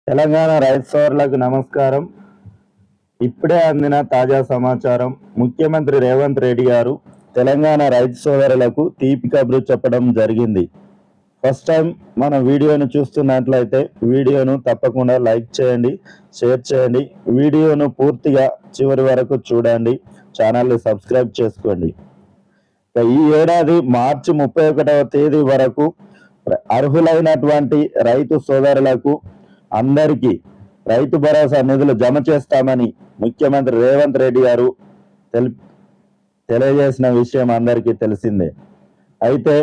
తెలంగాణ రైతు సోదరులకు నమస్కారం. ఇప్పుడే అందిన తాజా సమాచారం. ముఖ్యమంత్రి రేవంత్ రెడ్డి గారు తెలంగాణ రైతు సోదరులకు తీపి కబురు చెప్పడం జరిగింది. ఫస్ట్ టైం మన వీడియోను చూస్తున్నట్లయితే వీడియోను తప్పకుండా లైక్ చేయండి, షేర్ చేయండి. వీడియోను పూర్తిగా చివరి వరకు చూడండి. ఛానల్ని సబ్స్క్రైబ్ చేసుకోండి. ఈ ఏడాది మార్చి 31వ తేదీ వరకు అర్హులైనటువంటి రైతు సోదరులకు అందరికీ రైతు భరోసా నిధులు జమ చేస్తామని ముఖ్యమంత్రి రేవంత్ రెడ్డి గారు తెలియజేసిన విషయం అందరికీ తెలిసిందే. అయితే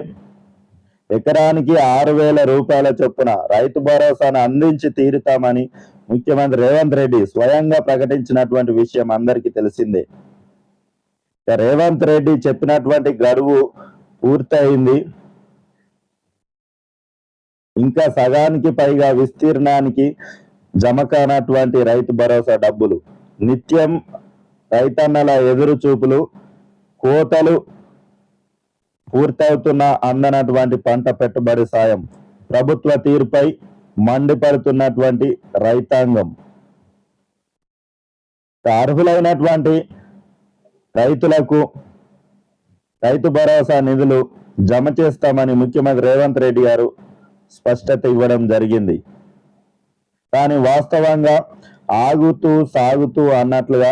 ఎకరానికి 6,000 రూపాయల చొప్పున రైతు భరోసాను అందించి తీరుతామని ముఖ్యమంత్రి రేవంత్ రెడ్డి స్వయంగా ప్రకటించినటువంటి విషయం అందరికీ తెలిసిందే. రేవంత్ రెడ్డి చెప్పినటువంటి గడువు పూర్తయింది. ఇంకా సగానికి పైగా విస్తీర్ణానికి జమ కానటువంటి రైతు భరోసా డబ్బులు, నిత్యం రైతన్నల ఎదురు చూపులు, కోతలు పూర్తవుతున్న అందనటువంటి పంట పెట్టుబడి సాయం, ప్రభుత్వ తీరుపై మండిపడుతున్నటువంటి రైతాంగం. అర్హులైనటువంటి రైతులకు రైతు భరోసా నిధులు జమ చేస్తామని ముఖ్యమంత్రి రేవంత్ రెడ్డి గారు స్పష్టత ఇవ్వడం జరిగింది. కానీ వాస్తవంగా ఆగుతూ సాగుతూ అన్నట్లుగా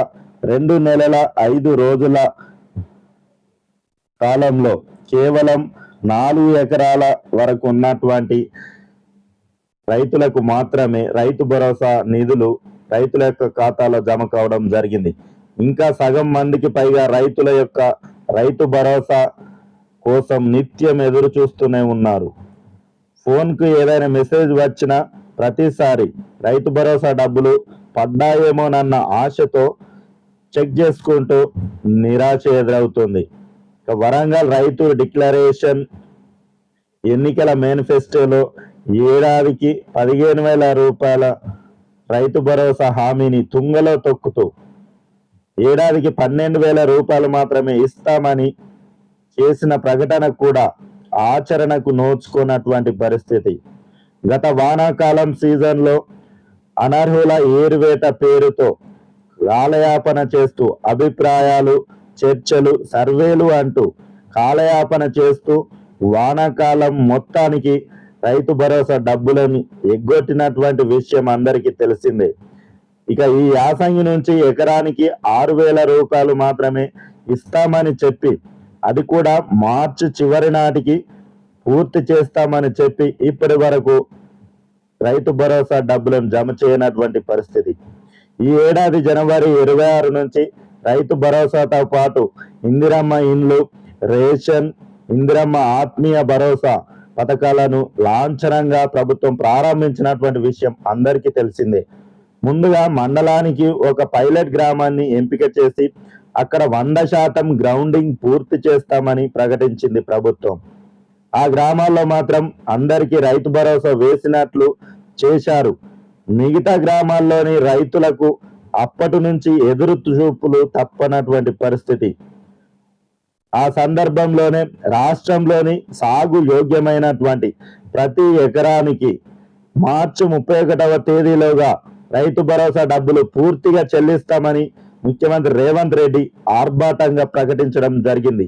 2 నెలల 5 రోజుల కాలంలో కేవలం 4 ఎకరాల వరకు ఉన్నటువంటి రైతులకు మాత్రమే రైతు భరోసా నిధులు రైతుల యొక్క ఖాతాలో జమ కావడం జరిగింది. ఇంకా సగం మందికి పైగా రైతుల యొక్క రైతు భరోసా కోసం నిత్యం ఎదురు చూస్తూనే ఉన్నారు. ఫోన్కు ఏదైనా మెసేజ్ వచ్చినా ప్రతిసారి రైతు భరోసా డబ్బులు పడ్డాయేమోనన్న ఆశతో చెక్ చేసుకుంటూ నిరాశ ఎదురవుతుంది. వరంగల్ రైతు డిక్లరేషన్ ఎన్నికల మేనిఫెస్టోలో ఏడాదికి 15,000 రూపాయల రైతు భరోసా హామీని తుంగలో తొక్కుతూ ఏడాదికి 12,000 రూపాయలు మాత్రమే ఇస్తామని చేసిన ప్రకటన కూడా ఆచరణకు నోచుకున్నటువంటి పరిస్థితి. గత వానాకాలం సీజన్లో అనర్హుల ఏరువేట పేరుతో కాలయాపన చేస్తూ అభిప్రాయాలు, చర్చలు, సర్వేలు అంటూ కాలయాపన చేస్తూ వానాకాలం మొత్తానికి రైతు భరోసా డబ్బులను ఎగ్గొట్టినటువంటి విషయం అందరికీ తెలిసిందే. ఇక ఈ యాసంగి నుంచి ఎకరానికి 6,000 రూపాయలు మాత్రమే ఇస్తామని చెప్పి, అది కూడా మార్చి చివరి నాటికి పూర్తి చేస్తామని చెప్పి ఇప్పటి వరకు రైతు భరోసా డబ్బులను జమ చేయనటువంటి పరిస్థితి. ఈ ఏడాది జనవరి 26 నుంచి రైతు భరోసాతో పాటు ఇందిరమ్మ ఇండ్లు, రేషన్, ఇందిరమ్మ ఆత్మీయ భరోసా పథకాలను లాంఛనంగా ప్రభుత్వం ప్రారంభించినటువంటి విషయం అందరికీ తెలిసిందే. ముందుగా మండలానికి ఒక పైలట్ గ్రామాన్ని ఎంపిక చేసి అక్కడ 100% గ్రౌండింగ్ పూర్తి చేస్తామని ప్రకటించింది ప్రభుత్వం. ఆ గ్రామాల్లో మాత్రం అందరికీ రైతు భరోసా వేసినట్లు చేశారు. మిగతా గ్రామాల్లోని రైతులకు అప్పటి నుంచి ఎదురు చూపులు తప్పనటువంటి పరిస్థితి. ఆ సందర్భంలోనే రాష్ట్రంలోని సాగు యోగ్యమైనటువంటి ప్రతి ఎకరానికి మార్చి 31వ తేదీలోగా రైతు భరోసా డబ్బులు పూర్తిగా చెల్లిస్తామని ముఖ్యమంత్రి రేవంత్ రెడ్డి ఆర్భాటంగా ప్రకటించడం జరిగింది.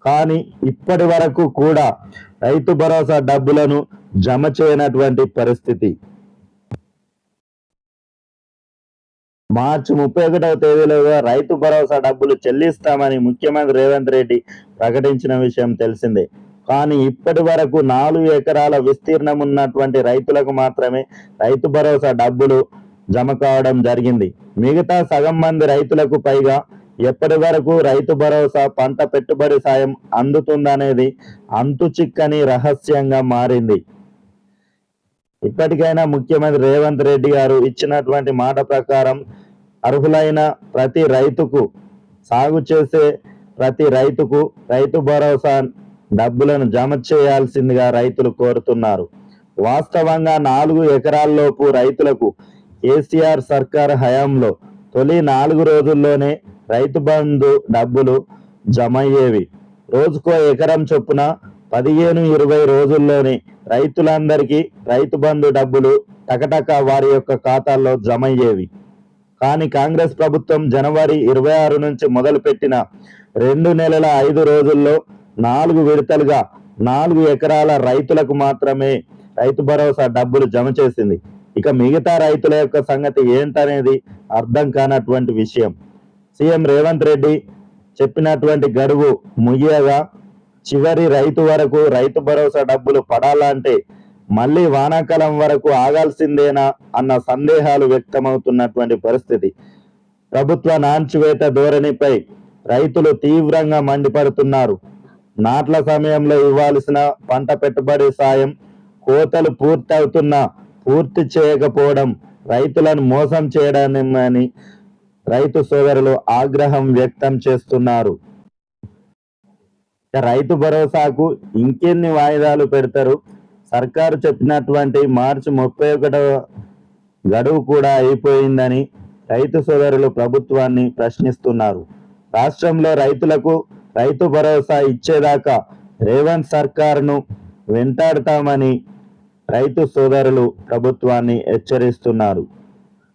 కానీ ఇప్పటి వరకు కూడా రైతు భరోసా డబ్బులను జమ చేయనటువంటి పరిస్థితి. మార్చి 31వ తేదీలోగా రైతు భరోసా డబ్బులు చెల్లిస్తామని ముఖ్యమంత్రి రేవంత్ రెడ్డి ప్రకటించిన విషయం తెలిసిందే. కానీ ఇప్పటి వరకు 4 ఎకరాల విస్తీర్ణం ఉన్నటువంటి రైతులకు మాత్రమే రైతు భరోసా డబ్బులు జమ కావడం జరిగింది. మిగతా సగం మంది రైతులకు పైగా ఎప్పటి వరకు రైతు భరోసా పంట పెట్టుబడి సాయం అందుతుందనేది అంతు చిక్కని రహస్యంగా మారింది. ఇప్పటికైనా ముఖ్యమంత్రి రేవంత్ రెడ్డి గారు ఇచ్చినటువంటి మాట ప్రకారం అర్హులైన ప్రతి రైతుకు, సాగు చేసే ప్రతి రైతుకు రైతు భరోసా డబ్బులను జమ చేయాల్సిందిగా రైతులు కోరుతున్నారు. వాస్తవంగా 4 ఎకరాల్లోపు రైతులకు కేసీఆర్ సర్కార్ హయాంలో తొలి 4 రోజుల్లోనే రైతు బంధు డబ్బులు జమ అయ్యేవి. రోజుకో ఎకరం చొప్పున 15-20 రోజుల్లోనే రైతులందరికీ రైతు బంధు డబ్బులు టకటక వారి యొక్క ఖాతాల్లో జమ అయ్యేవి. కానీ కాంగ్రెస్ ప్రభుత్వం జనవరి 26 నుంచి మొదలుపెట్టిన 2 నెలల 5 రోజుల్లో 4 విడతలుగా 4 ఎకరాల రైతులకు మాత్రమే రైతు భరోసా డబ్బులు జమ చేసింది. ఇక మిగతా రైతుల యొక్క సంగతి ఏంటనేది అర్థం కానటువంటి విషయం. సీఎం రేవంత్ రెడ్డి చెప్పినటువంటి గడువు ముగియగా చివరి రైతు వరకు రైతు భరోసా డబ్బులు పడాలంటే మళ్ళీ వానాకాలం వరకు ఆగాల్సిందేనా అన్న సందేహాలు వ్యక్తమవుతున్నటువంటి పరిస్థితి. ప్రభుత్వ నాంచివేత ధోరణిపై రైతులు తీవ్రంగా మండిపడుతున్నారు. నాట్ల సమయంలో ఇవ్వాల్సిన పంట పెట్టుబడి సాయం కోతలు పూర్తవుతున్నా పూర్తి చేయకపోవడం రైతులను మోసం చేయడాన్ని రైతు సోదరులు ఆగ్రహం వ్యక్తం చేస్తున్నారు. రైతు భరోసాకు ఇంకెన్ని వాయిదాలు పెడతారు? సర్కారు చెప్పినటువంటి మార్చి 31 గడువు కూడా అయిపోయిందని రైతు సోదరులు ప్రభుత్వాన్ని ప్రశ్నిస్తున్నారు. రాష్ట్రంలో రైతులకు రైతు భరోసా ఇచ్చేదాకా రేవంత్ సర్కారును వెంటాడతామని రైతు సోదరులు ప్రభుత్వాన్ని హెచ్చరిస్తున్నారు.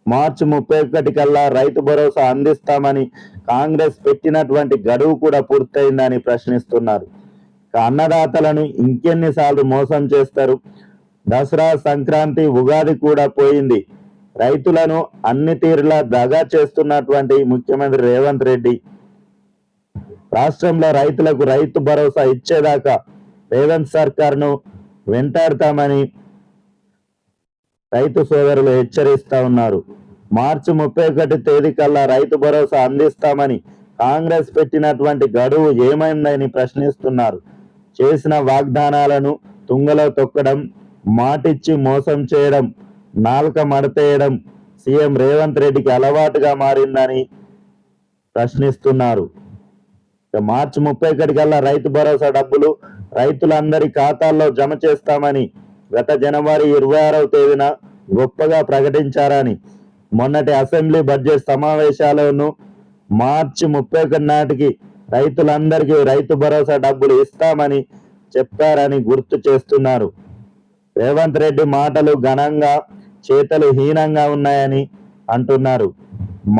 మార్చి 31 కల్లా రైతు భరోసా అందిస్తామని కాంగ్రెస్ పెట్టినటువంటి గడువు కూడా పూర్తయిందని ప్రశ్నిస్తున్నారు. అన్నదాతలను ఇంకెన్నిసార్లు మోసం చేస్తారు? దసరా, సంక్రాంతి, ఉగాది కూడా పోయింది. రైతులను అన్ని తీరులా దగా చేస్తున్నటువంటి ముఖ్యమంత్రి రేవంత్ రెడ్డి రాష్ట్రంలో రైతులకు రైతు భరోసా ఇచ్చేదాకా రేవంత్ సర్కార్ను వెంటాడతామని రైతు సోదరులు హెచ్చరిస్తా ఉన్నారు. మార్చి 31 తేదీ కల్లా రైతు భరోసా అందిస్తామని కాంగ్రెస్ పెట్టినటువంటి గడువు ఏమైందని ప్రశ్నిస్తున్నారు. చేసిన వాగ్దానాలను తుంగలో తొక్కడం, మాటిచ్చి మోసం చేయడం, నాలుక మడతేయడం సీఎం రేవంత్ రెడ్డికి అలవాటుగా మారిందని ప్రశ్నిస్తున్నారు. మార్చి 31 కల్లా రైతు భరోసా డబ్బులు రైతులందరి ఖాతాల్లో జమ చేస్తామని గత జనవరి 26వ తేదీన గొప్పగా ప్రకటించారని మొన్నటి అసెంబ్లీ బడ్జెట్ సమావేశాలను మార్చి 31 నాటికి రైతులందరికీ రైతు భరోసా డబ్బులు ఇస్తామని చెప్పారని గుర్తు చేస్తున్నారు. రేవంత్ రెడ్డి మాటలు ఘనంగా, చేతలు హీనంగా ఉన్నాయని అంటున్నారు.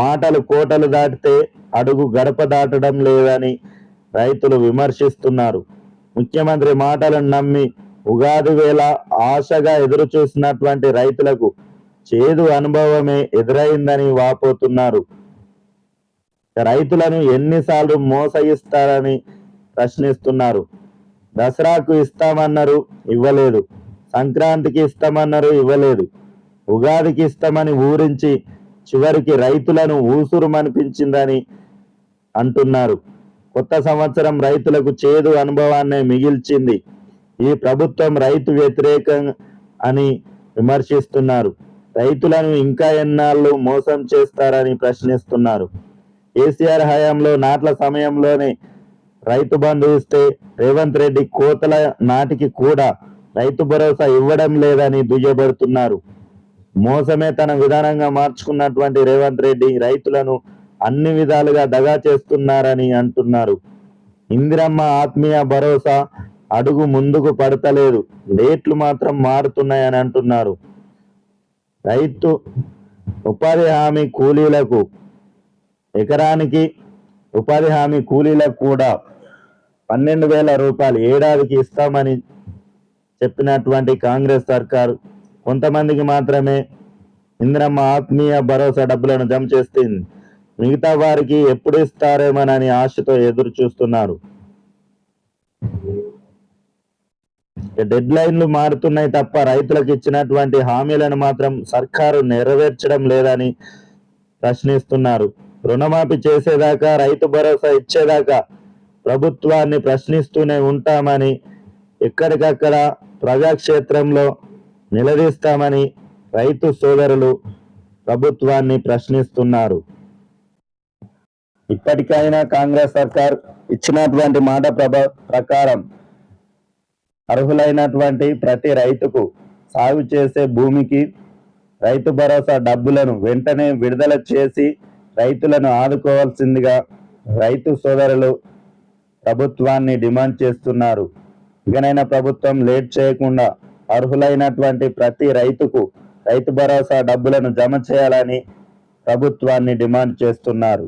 మాటలు కోటలు దాటితే అడుగు గడప దాటడం లేదని రైతులు విమర్శిస్తున్నారు. ముఖ్యమంత్రి మాటలను నమ్మి ఉగాది వేళ ఆశగా ఎదురు చూసినటువంటి రైతులకు చేదు అనుభవమే ఎదురైందని వాపోతున్నారు. రైతులను ఎన్నిసార్లు మోసగిస్తారని ప్రశ్నిస్తున్నారు. దసరాకు ఇస్తామన్నారు, ఇవ్వలేదు. సంక్రాంతికి ఇస్తామన్నారు, ఇవ్వలేదు. ఉగాదికి ఇస్తామని ఊరించి చివరికి రైతులను ఊసురుమనిపించిందని అంటున్నారు. కొత్త సంవత్సరం రైతులకు చేదు అనుభవాన్ని మిగిల్చింది. ఈ ప్రభుత్వం రైతు వ్యతిరేకం అని విమర్శిస్తున్నారు. రైతులను ఇంకా ఎన్నాళ్ళు మోసం చేస్తారని ప్రశ్నిస్తున్నారు. కేసీఆర్ హయాంలో నాట్ల సమయంలోనే రైతు బంధు ఇస్తే రేవంత్ రెడ్డి కోతల నాటికి కూడా రైతు భరోసా ఇవ్వడం లేదని దుయ్యబడుతున్నారు. మోసమే తన విధానంగా మార్చుకున్నటువంటి రేవంత్ రెడ్డి రైతులను అన్ని విధాలుగా దగా చేస్తున్నారని అంటున్నారు. ఇందిరమ్మ ఆత్మీయ భరోసా అడుగు ముందుకు పడతలేదు, డేట్లు మాత్రం మారుతున్నాయని అంటున్నారు. రైతు ఉపాధి హామీ కూలీలకు ఎకరానికి ఉపాధి హామీ కూలీలకు కూడా 12,000 రూపాయలు ఏడాదికి ఇస్తామని చెప్పినటువంటి కాంగ్రెస్ సర్కారు కొంతమందికి మాత్రమే ఇందిరమ్మ ఆత్మీయ భరోసా డబ్బులను జమ చేస్తుంది. మిగతా వారికి ఎప్పుడు ఇస్తారేమోనని ఆశతో ఎదురు చూస్తున్నారు. డెడ్ లైన్లు మారుతున్నాయి తప్ప రైతులకు ఇచ్చినటువంటి హామీలను మాత్రం సర్కారు నెరవేర్చడం లేదని ప్రశ్నిస్తున్నారు. రుణమాఫీ చేసేదాకా, రైతు భరోసా ఇచ్చేదాకా ప్రభుత్వాన్ని ప్రశ్నిస్తూనే ఉంటామని, ఎక్కడికక్కడ ప్రజాక్షేత్రంలో నిలదీస్తామని రైతు సోదరులు ప్రభుత్వాన్ని ప్రశ్నిస్తున్నారు. ఇప్పటికైనా కాంగ్రెస్ సర్కార్ ఇచ్చినటువంటి మాట ప్రకారం అర్హులైనటువంటి ప్రతి రైతుకు సాగు చేసే భూమికి రైతు భరోసా డబ్బులను వెంటనే విడుదల చేసి రైతులను ఆదుకోవాల్సిందిగా రైతు సోదరులు ప్రభుత్వాన్ని డిమాండ్ చేస్తున్నారు. ఇకనైనా ప్రభుత్వం లేట్ చేయకుండా అర్హులైనటువంటి ప్రతి రైతుకు రైతు భరోసా డబ్బులను జమ చేయాలని ప్రభుత్వాన్ని డిమాండ్ చేస్తున్నారు.